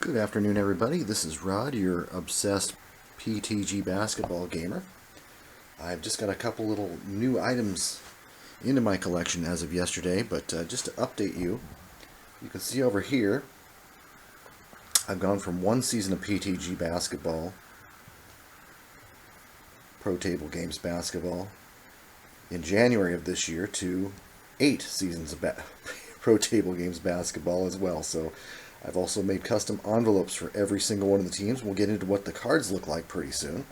Good afternoon, everybody. This is Rod, your obsessed PTG basketball gamer. I've just got a couple little new items into my collection as of yesterday, but just to update you, you can see over here, I've gone from one season of PTG basketball, Pro Table Games basketball, in January of this year to 8 seasons of Pro Table Games basketball as well. So I've also made custom envelopes for every single one of the teams. We'll get into what the cards look like pretty soon.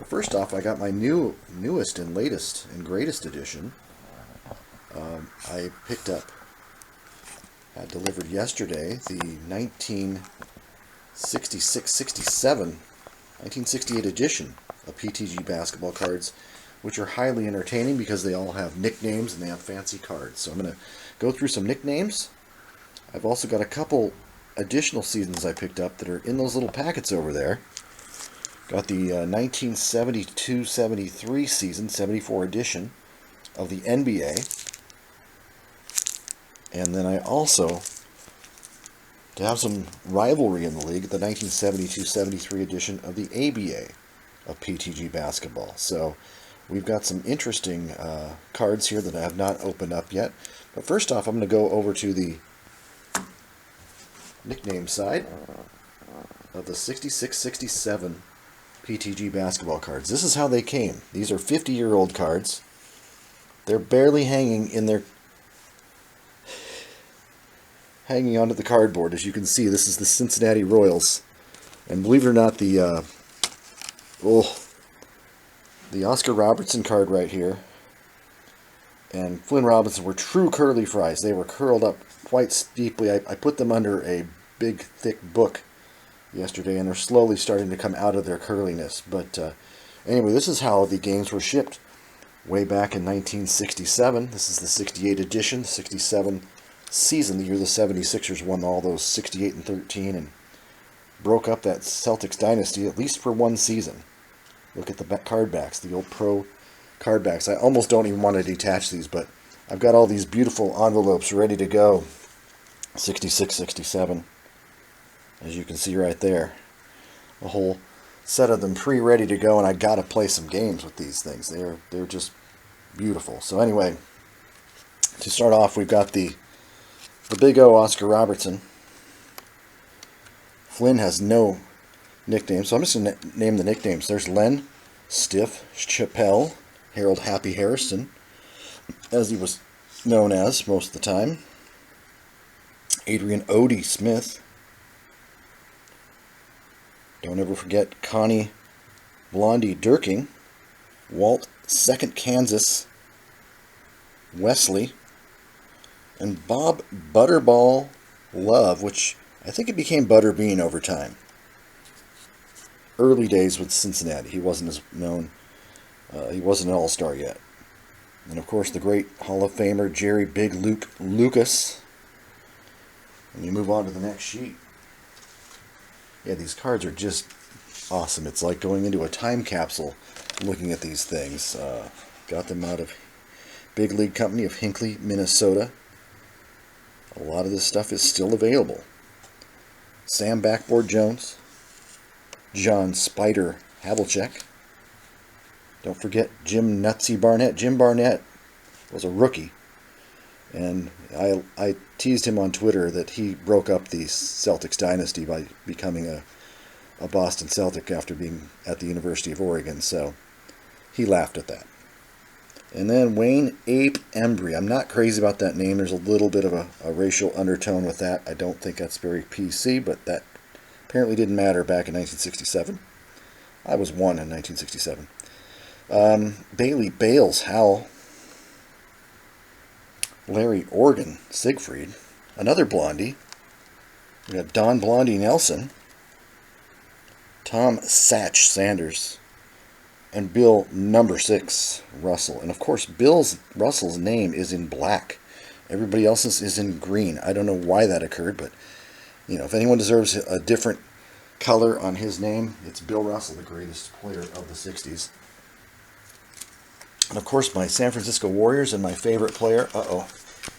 First off, I got my newest and latest and greatest edition. I picked up, had delivered yesterday, the 1968 edition of PTG basketball cards, which are highly entertaining because they all have nicknames and they have fancy cards. So I'm going to go through some nicknames. I've also got a couple additional seasons I picked up that are in those little packets over there. Got the 1972-73 season, 74 edition of the NBA. And then I also, to have some rivalry in the league, the 1972-73 edition of the ABA of PTG basketball. So we've got some interesting cards here that I have not opened up yet. But first off, I'm going to go over to the nickname side of the 66-67 PTG basketball cards. This is how they came. These are 50-year-old cards. They're barely hanging onto the cardboard. As you can see, this is the Cincinnati Royals. And believe it or not, the Oscar Robertson card right here and Flynn Robinson were true curly fries. They were curled up quite steeply. I put them under a big, thick book yesterday, and they're slowly starting to come out of their curliness. But anyway, this is how the games were shipped way back in 1967. This is the 68 edition, 67 season, the year the 76ers won all those 68 and 13 and broke up that Celtics dynasty, at least for one season. Look at the card backs, the old pro card backs. I almost don't even want to detach these, but I've got all these beautiful envelopes ready to go. 66, 67, as you can see right there. A whole set of them pre-ready to go, and I got to play some games with these things. They're just beautiful. So anyway, to start off, we've got the Big O Oscar Robertson. Flynn has no nickname, so I'm just going to name the nicknames. There's Len, Stiff, Chappelle, Harold Happy Harrison, as he was known as most of the time. Adrian Odie Smith. Don't ever forget Connie Blondie Durking. Walt Second Kansas Wesley. And Bob Butterball Love, which I think it became Butterbean over time. Early days with Cincinnati. He wasn't as known. He wasn't an all-star yet. And of course the great Hall of Famer Jerry Big Luke Lucas. And you move on to the next sheet. Yeah, these cards are just awesome. It's like going into a time capsule looking at these things. Got them out of Big League Company of Hinckley, Minnesota. A lot of this stuff is still available. Sam Backboard Jones. John Spider Havlicek. Don't forget Jim Nutsy Barnett. Jim Barnett was a rookie. And I teased him on Twitter that he broke up the Celtics dynasty by becoming a Boston Celtic after being at the University of Oregon. So he laughed at that. And then Wayne Ape Embry. I'm not crazy about that name. There's a little bit of a racial undertone with that. I don't think that's very PC, but that apparently didn't matter back in 1967. I was 1 in 1967. Bailey Bales Howell. Larry Organ Siegfried. Another Blondie. We have Don Blondie Nelson. Tom Satch Sanders. And Bill number 6 Russell. And of course, Russell's name is in black. Everybody else's is in green. I don't know why that occurred, but you know, if anyone deserves a different color on his name, it's Bill Russell, the greatest player of the 60s. And of course, my San Francisco Warriors and my favorite player.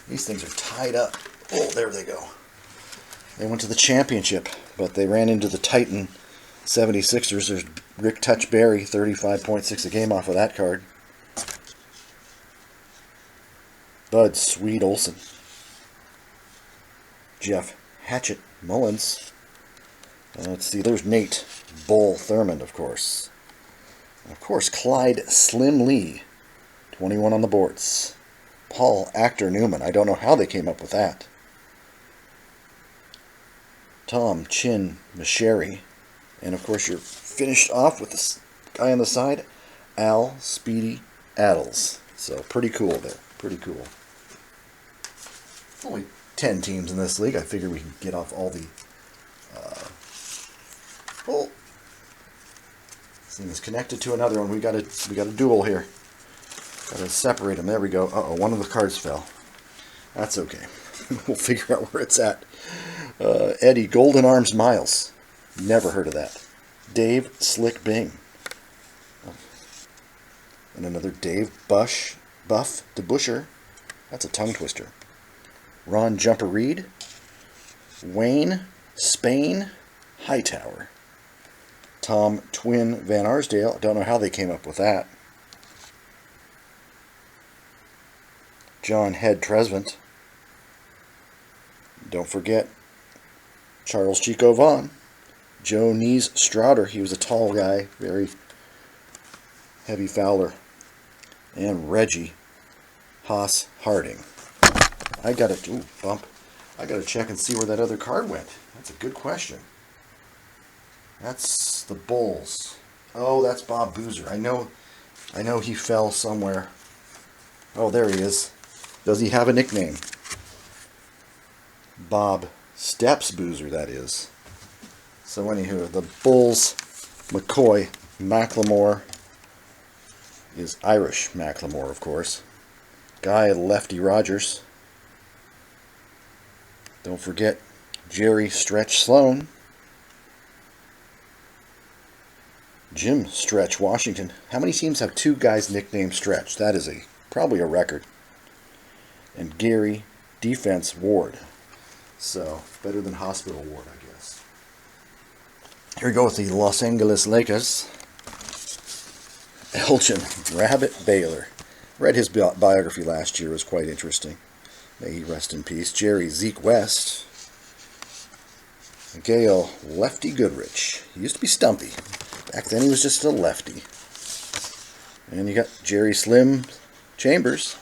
These things are tied up. Oh, there they go. They went to the championship, but they ran into the Titan 76ers. There's Rick Touch Berry, 35.6 a game off of that card. Bud Swede Olson. Jeff Hatchet Mullins. Let's see, there's Nate Bull Thurmond, of course. And of course, Clyde Slim Lee, 21 on the boards. Paul Actor Newman, I don't know how they came up with that. Tom Chin Masheri. And of course, you're finished off with this guy on the side, Al Speedy Addles. So pretty cool there. Pretty cool. Only 10 teams in this league. I figure we can get off all the... oh, this thing is connected to another one. We got a duel here. Got to separate them. There we go. Uh-oh, one of the cards fell. That's okay. We'll figure out where it's at. Eddie Golden Arms Miles. Never heard of that. Dave Slick Bing. And another Dave Buff DeBuscher. That's a tongue twister. Ron Jumper Reed. Wayne Spain Hightower. Tom Twin Van Arsdale. I don't know how they came up with that. John Head Tresvant. Don't forget Charles Chico Vaughn. Joe Knees Strouder. He was a tall guy, very heavy fouler. And Reggie Haas Harding. I gotta check and see where that other card went. That's a good question. That's the Bulls. Oh, that's Bob Boozer. I know he fell somewhere. Oh, there he is. Does he have a nickname? Bob Steps Boozer, that is. So anywho, the Bulls, McCoy, Macklemore is Irish Macklemore, of course. Guy Lefty Rogers. Don't forget Jerry Stretch Sloan. Jim Stretch Washington. How many teams have two guys nicknamed Stretch? That is probably a record. And Gary Defense Ward. So, better than Hospital Ward, I guess. Here we go with the Los Angeles Lakers. Elgin Rabbit Baylor. Read his biography last year. It was quite interesting. May he rest in peace. Jerry Zeke West. Gail Lefty Goodrich. He used to be stumpy. Back then he was just a lefty. And you got Jerry Slim Chambers.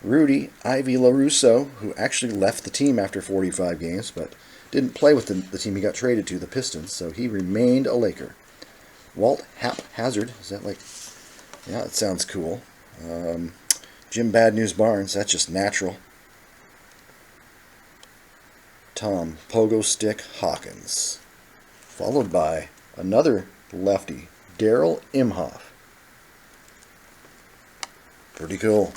Rudy Ivy LaRusso, who actually left the team after 45 games, but didn't play with the team he got traded to, the Pistons, so he remained a Laker. Walt Haphazard. Is that like... yeah, that sounds cool. Jim Bad News Barnes. That's just natural. Tom Pogo Stick Hawkins. Followed by another lefty, Daryl Imhoff. Pretty cool.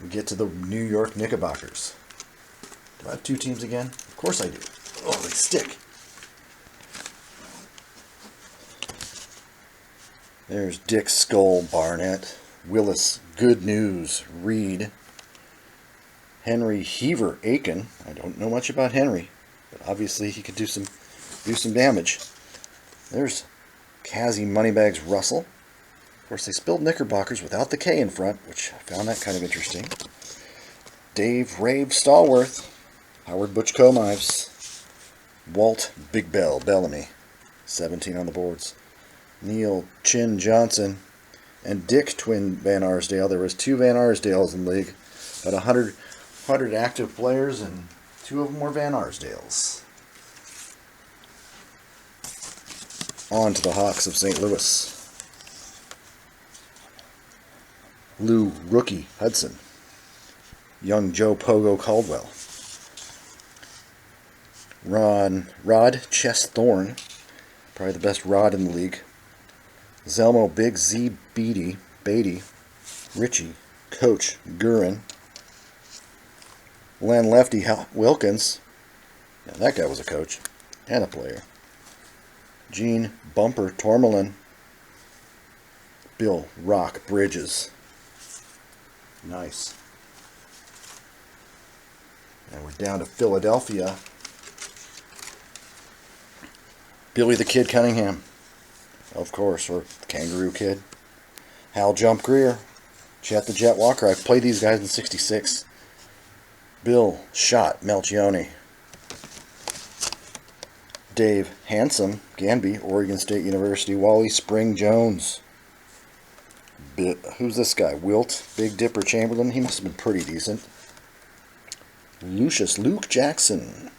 We get to the New York Knickerbockers. Do I have two teams again? Of course I do. Oh, they stick. There's Dick Skull Barnett. Willis Good News Reed. Henry Heaver Aiken. I don't know much about Henry, but obviously he could do some damage. There's Kazi Moneybags Russell. Of course, they spelled Knickerbockers without the K in front, which I found that kind of interesting. Dave Rave Stallworth. Howard Butch Comives. Walt Big Bell Bellamy. 17 on the boards. Neil Chin Johnson. And Dick Twin Van Arsdale. There was two Van Arsdales in the league. About 100 active players, and two of them were Van Arsdales. On to the Hawks of St. Louis. Lou Rookie Hudson. Young Joe Pogo Caldwell. Rod Chess Thorne. Probably the best rod in the league. Zelmo Big Z Beatty. Richie Coach Gurin. Len Lefty Wilkins. Now that guy was a coach and a player. Gene Bumper Tormelin. Bill Rock Bridges. Nice. And we're down to Philadelphia. Billy the Kid Cunningham, of course, or the Kangaroo Kid. Hal Jump Greer. Chet the Jet Walker. I've played these guys in '66. Bill Shot Melchione. Dave Handsome Ganby, Oregon State University. Wally Spring Jones. Who's this guy? Wilt Big Dipper Chamberlain. He must have been pretty decent. Lucius Luke Jackson.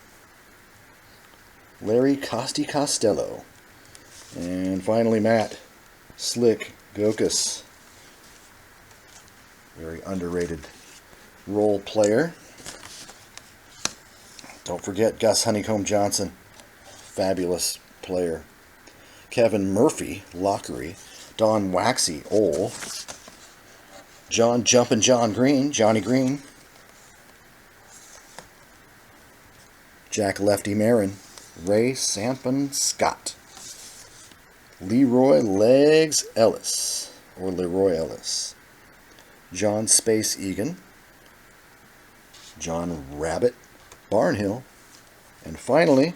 Larry Costi Costello. And finally Matt Slick Gokus. Very underrated role player. Don't forget Gus Honeycomb Johnson. Fabulous player. Kevin Murphy Lockery. Don Waxy Ole. John Jumpin' John Green. Johnny Green. Jack Lefty Marin. Ray Sampson Scott. Leroy Legs Ellis, or Leroy Ellis. John Space Egan. John Rabbit Barnhill. And finally,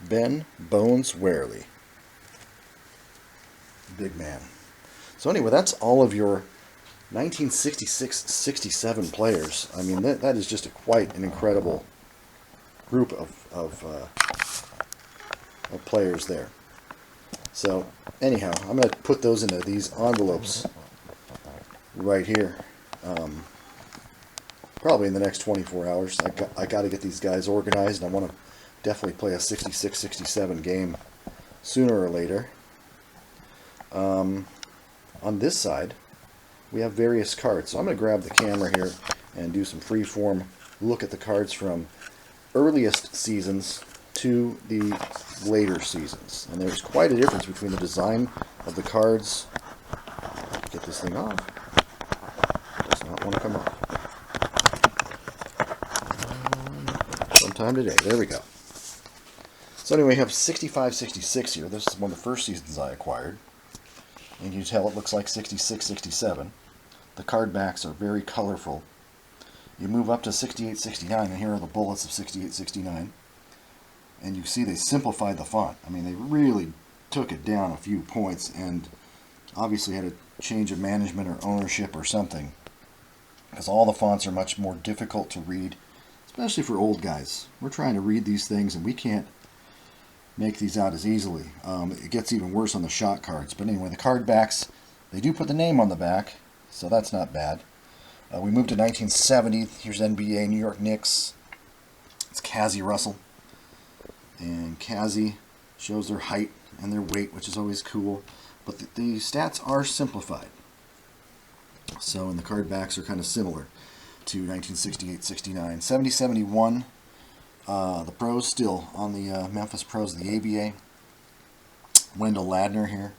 Ben Bones Warely. Big man. So anyway, that's all of your 1966-67 players. I mean, that is just quite an incredible group of players there. So anyhow, I'm going to put those into these envelopes right here. Probably in the next 24 hours. I got to get these guys organized, and I want to definitely play a 66-67 game sooner or later. On this side, we have various cards. So I'm going to grab the camera here and do some free-form look at the cards from earliest seasons to the later seasons. And there's quite a difference between the design of the cards. Get this thing off. Does not want to come off. Sometime today. There we go. So anyway, we have 65-66 here. This is one of the first seasons I acquired. And you can tell it looks like 66-67. The card backs are very colorful. You move up to 68-69, and here are the bullets of 68-69. And you see they simplified the font. I mean, they really took it down a few points, and obviously had a change of management or ownership or something, because all the fonts are much more difficult to read, especially for old guys. We're trying to read these things, and we can't make these out as easily. It gets even worse on the shot cards. But anyway, the card backs, they do put the name on the back, so that's not bad. We moved to 1970. Here's NBA New York Knicks. It's Cassie Russell. And Cassie shows their height and their weight, which is always cool. But the stats are simplified. So, and the card backs are kind of similar to 1968-69. 70-71, the pros still on the Memphis Pros, the ABA. Wendell Ladner here.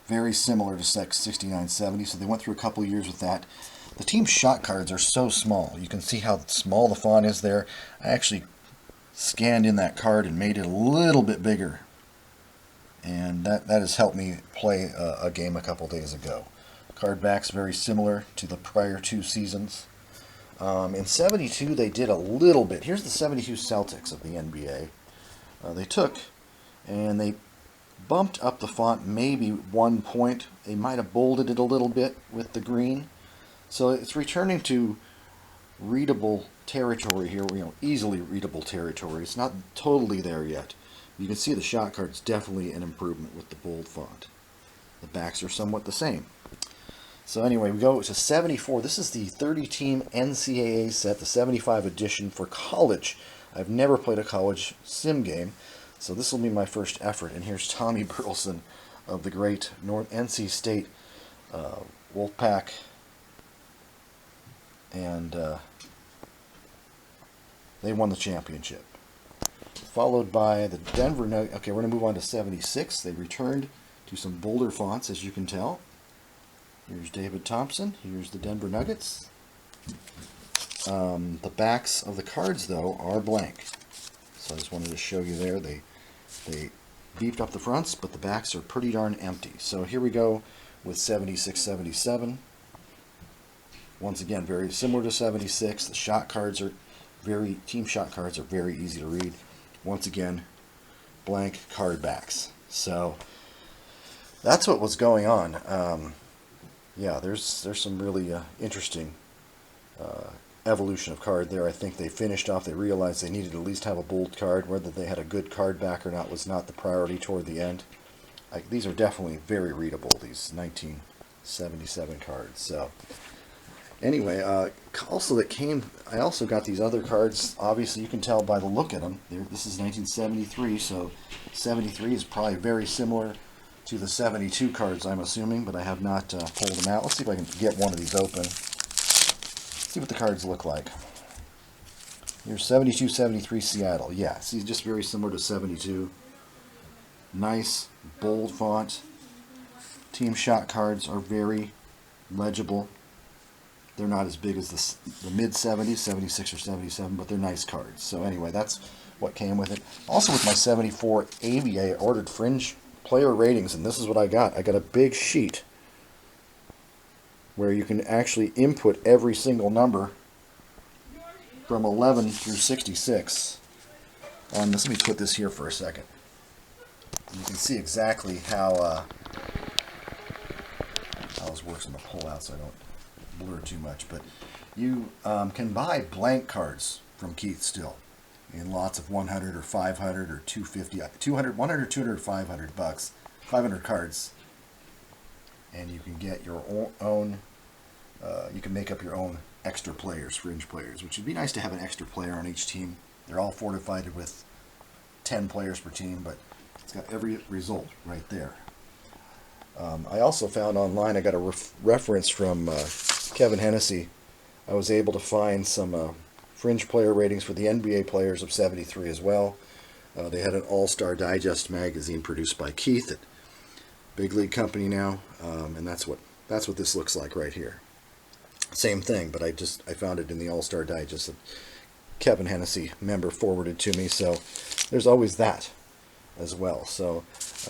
Very similar to 69-70, so they went through a couple of years with that. The team shot cards are so small. You can see how small the font is there. I actually scanned in that card and made it a little bit bigger. And that has helped me play a game a couple days ago. Card backs very similar to the prior two seasons. In 72 they did a little bit. Here's the 72 Celtics of the NBA. They took and they bumped up the font maybe 1 point. They might have bolded it a little bit with the green. So it's returning to readable territory here, easily readable territory. It's not totally there yet. You can see the shot card's definitely an improvement with the bold font. The backs are somewhat the same. So anyway, we go to 74. This is the 30-team NCAA set, the 75 edition for college. I've never played a college sim game, so this will be my first effort. And here's Tommy Burleson of the great NC State Wolfpack. And they won the championship. Followed by the Denver Nuggets. Okay, we're going to move on to 76. They returned to some bolder fonts, as you can tell. Here's David Thompson. Here's the Denver Nuggets. The backs of the cards, though, are blank. So I just wanted to show you there. They beefed up the fronts, but the backs are pretty darn empty. So here we go with 76-77. Once again, very similar to 76. The shot cards are team shot cards are very easy to read. Once again, blank card backs. So that's what was going on. Yeah, there's some really interesting evolution of card there. I think they finished off. They realized they needed to at least have a bold card. Whether they had a good card back or not was not the priority toward the end. These are definitely very readable, these 1977 cards. So anyway, also I also got these other cards. Obviously, you can tell by the look at them. This is 1973, so 73 is probably very similar to the 72 cards, I'm assuming, but I have not pulled them out. Let's see if I can get one of these open. See what the cards look like. Here's 72, 73 Seattle. Yeah, see, just very similar to 72. Nice, bold font. Team shot cards are very legible. They're not as big as the mid-70s, 76 or 77, but they're nice cards. So anyway, that's what came with it. Also with my 74 ABA, I ordered fringe player ratings, and this is what I got. I got a big sheet where you can actually input every single number from 11 through 66. Let me put this here for a second. You can see exactly how this works. I'm going to pull out so I don't blur too much, but you can buy blank cards from Keith still in lots of 100 or 500 or 250, 200, 100, 200, 500 bucks, 500 cards, and you can get your own. You can make up your own extra players, fringe players, which would be nice to have an extra player on each team. They're all fortified with 10 players per team, but it's got every result right there. I also found online, I got a reference from Kevin Hennessy. I was able to find some fringe player ratings for the NBA players of 73 as well. They had an All-Star Digest magazine produced by Keith at Big League Company now, and that's what this looks like right here. Same thing, but I found it in the All-Star Digest that Kevin Hennessy member forwarded to me, so there's always that as well. So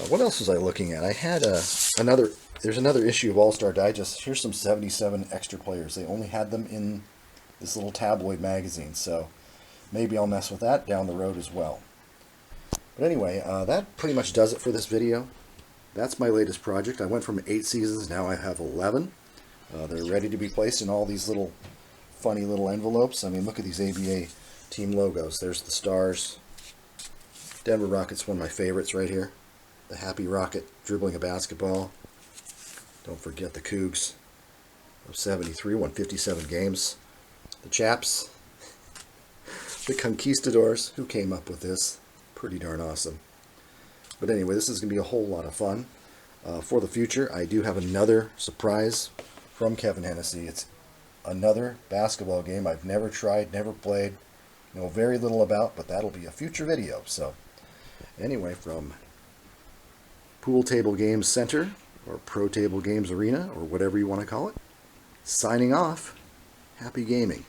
what else was I looking at? I had there's another issue of All-Star Digest. Here's some 77 extra players. They only had them in this little tabloid magazine, so maybe I'll mess with that down the road as well. But anyway, that pretty much does it for this video. That's my latest project. I went from 8 seasons, now I have 11. They're ready to be placed in all these funny little envelopes. I mean, look at these ABA team logos. There's the Stars. Denver Rockets, one of my favorites right here. The Happy Rocket dribbling a basketball. Don't forget the Cougs of 73, won 57 games. The Chaps. The Conquistadors. Who came up with this? Pretty darn awesome. But anyway, this is going to be a whole lot of fun. For the future, I do have another surprise from Kevin Hennessy. It's another basketball game I've never tried, never played, know very little about, but that'll be a future video. So anyway, from Pool Table Games Center, or Pro Table Games Arena, or whatever you want to call it, signing off. Happy gaming.